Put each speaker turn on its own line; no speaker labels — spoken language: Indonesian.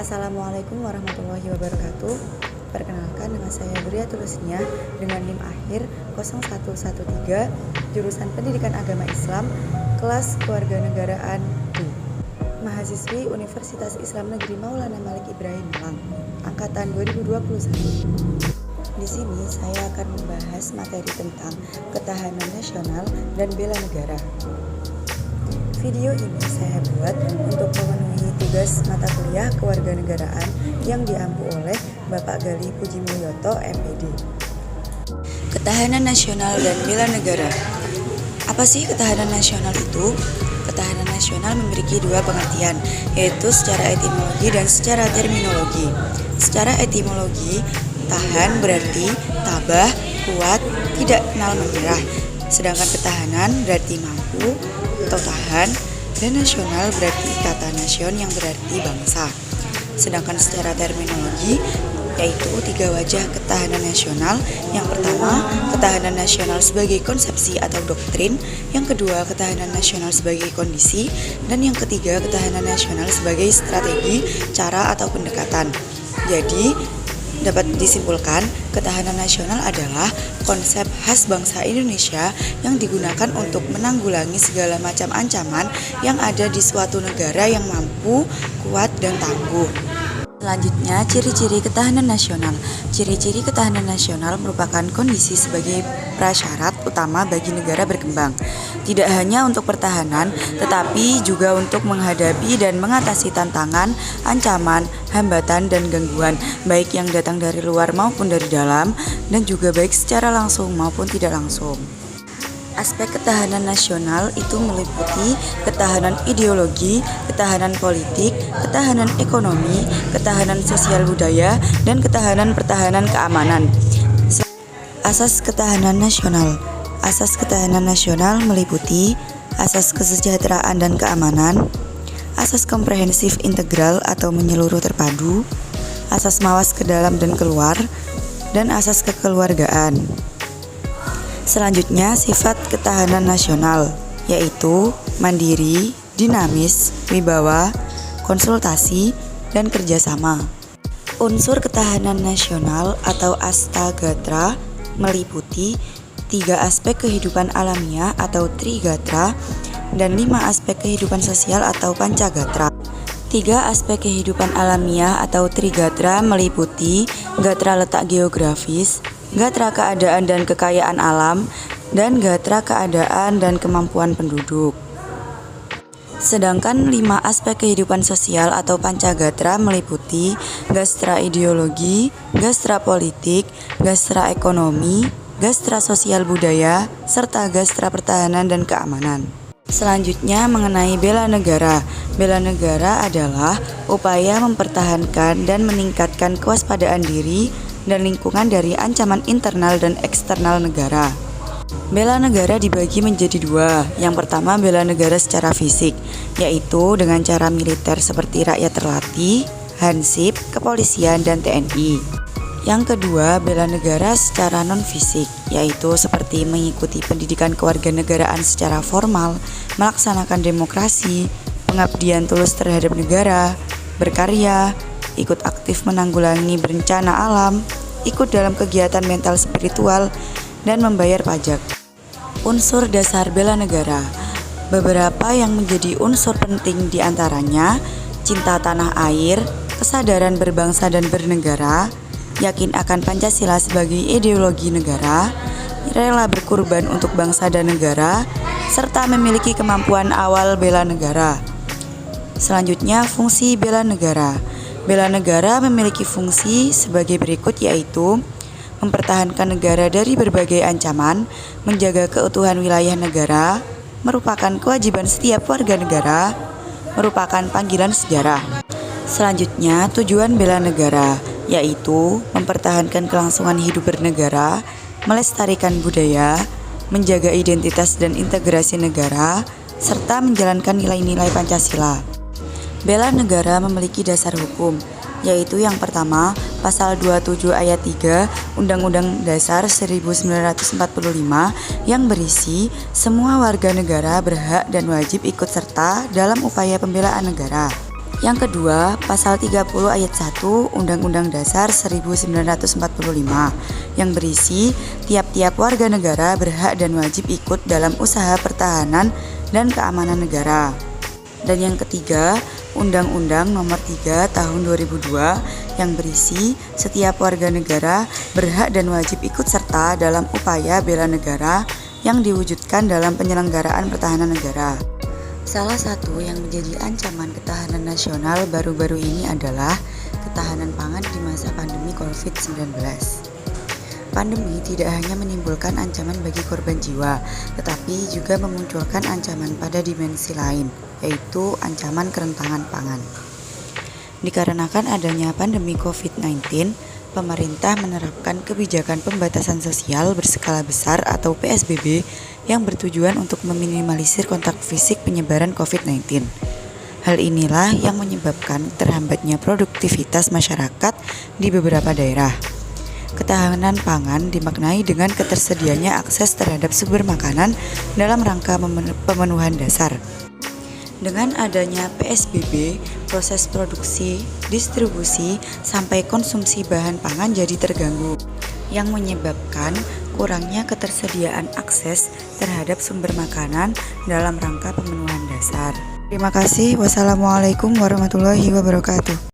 Assalamualaikum warahmatullahi wabarakatuh. Perkenalkan, nama saya Briatul Husnia dengan NIM akhir 0113, jurusan Pendidikan Agama Islam, kelas Kewarganegaraan B. Mahasiswi Universitas Islam Negeri Maulana Malik Ibrahim Malang, angkatan 2021. Di sini saya akan membahas materi tentang ketahanan nasional dan bela negara. Video ini saya buat untuk memenuhi tugas mata kuliah kewarganegaraan yang diampu oleh Bapak Gali Puji Mulyoto, MPD. Ketahanan nasional dan bela negara. Apa sih ketahanan nasional itu? Ketahanan nasional memiliki dua pengertian, yaitu secara etimologi dan secara terminologi. Secara etimologi, tahan berarti tabah, kuat, tidak kenal menyerah. Sedangkan ketahanan berarti mampu atau tahan, dan nasional berarti kata nasion yang berarti bangsa. Sedangkan secara terminologi, yaitu tiga wajah ketahanan nasional. Yang pertama, ketahanan nasional sebagai konsepsi atau doktrin. Yang kedua, ketahanan nasional sebagai kondisi. Dan yang ketiga, ketahanan nasional sebagai strategi, cara atau pendekatan. Jadi, dapat disimpulkan, ketahanan nasional adalah konsep khas bangsa Indonesia yang digunakan untuk menanggulangi segala macam ancaman yang ada di suatu negara yang mampu, kuat, dan tangguh. Selanjutnya, ciri-ciri ketahanan nasional. Ciri-ciri ketahanan nasional merupakan kondisi sebagai prasyarat utama bagi negara berkembang. Tidak hanya untuk pertahanan, tetapi juga untuk menghadapi dan mengatasi tantangan, ancaman, hambatan, dan gangguan, baik yang datang dari luar maupun dari dalam, dan juga baik secara langsung maupun tidak langsung. Aspek ketahanan nasional itu meliputi ketahanan ideologi, ketahanan politik, ketahanan ekonomi, ketahanan sosial budaya, dan ketahanan pertahanan keamanan. Asas ketahanan nasional. Asas ketahanan nasional meliputi asas kesejahteraan dan keamanan, asas komprehensif integral atau menyeluruh terpadu, asas mawas ke dalam dan keluar, dan asas kekeluargaan. Selanjutnya, sifat ketahanan nasional, yaitu mandiri, dinamis, wibawa, konsultasi, dan kerjasama. Unsur ketahanan nasional atau astagatra meliputi 3 aspek kehidupan alamiah atau trigatra dan 5 aspek kehidupan sosial atau pancagatra. 3 aspek kehidupan alamiah atau trigatra meliputi gatra letak geografis, gatra keadaan dan kekayaan alam, dan gatra keadaan dan kemampuan penduduk. Sedangkan 5 aspek kehidupan sosial atau pancagatra meliputi gastra ideologi, gastra politik, gastra ekonomi, gastra sosial budaya, serta gastra pertahanan dan keamanan. Selanjutnya mengenai bela negara. Bela negara adalah upaya mempertahankan dan meningkatkan kewaspadaan diri dan lingkungan dari ancaman internal dan eksternal negara. Bela negara dibagi menjadi 2. Yang pertama, bela negara secara fisik, yaitu dengan cara militer seperti rakyat terlatih, Hansip, kepolisian, dan TNI. Yang kedua, bela negara secara non-fisik, yaitu seperti mengikuti pendidikan kewarganegaraan secara formal, melaksanakan demokrasi, pengabdian tulus terhadap negara, berkarya, ikut aktif menanggulangi bencana alam, ikut dalam kegiatan mental spiritual, dan membayar pajak. Unsur dasar bela negara. Beberapa yang menjadi unsur penting diantaranya cinta tanah air, kesadaran berbangsa dan bernegara, yakin akan Pancasila sebagai ideologi negara, rela berkorban untuk bangsa dan negara, serta memiliki kemampuan awal bela negara. Selanjutnya, fungsi bela negara. Bela negara memiliki fungsi sebagai berikut, yaitu mempertahankan negara dari berbagai ancaman, menjaga keutuhan wilayah negara, merupakan kewajiban setiap warga negara, merupakan panggilan sejarah. Selanjutnya, tujuan bela negara, yaitu mempertahankan kelangsungan hidup bernegara, melestarikan budaya, menjaga identitas dan integrasi negara, serta menjalankan nilai-nilai Pancasila. Bela negara memiliki dasar hukum, yaitu yang pertama, Pasal 27 Ayat 3 Undang-Undang Dasar 1945 yang berisi semua warga negara berhak dan wajib ikut serta dalam upaya pembelaan negara. Yang kedua, pasal 30 ayat 1 Undang-Undang Dasar 1945 yang berisi tiap-tiap warga negara berhak dan wajib ikut dalam usaha pertahanan dan keamanan negara. Dan yang ketiga, Undang-Undang Nomor 3 Tahun 2002 yang berisi setiap warga negara berhak dan wajib ikut serta dalam upaya bela negara yang diwujudkan dalam penyelenggaraan pertahanan negara. Salah satu yang menjadi ancaman ketahanan nasional baru-baru ini adalah ketahanan pangan di masa pandemi COVID-19. Pandemi tidak hanya menimbulkan ancaman bagi korban jiwa, tetapi juga memunculkan ancaman pada dimensi lain, yaitu ancaman kerentanan pangan. Dikarenakan adanya pandemi COVID-19, pemerintah menerapkan kebijakan pembatasan sosial berskala besar atau PSBB yang bertujuan untuk meminimalisir kontak fisik penyebaran COVID-19. Hal inilah yang menyebabkan terhambatnya produktivitas masyarakat di beberapa daerah. Ketahanan pangan dimaknai dengan ketersediaannya akses terhadap sumber makanan dalam rangka pemenuhan dasar. Dengan adanya PSBB, proses produksi, distribusi, sampai konsumsi bahan pangan jadi terganggu, yang menyebabkan kurangnya ketersediaan akses terhadap sumber makanan dalam rangka pemenuhan dasar. Terima kasih. Wassalamualaikum warahmatullahi wabarakatuh.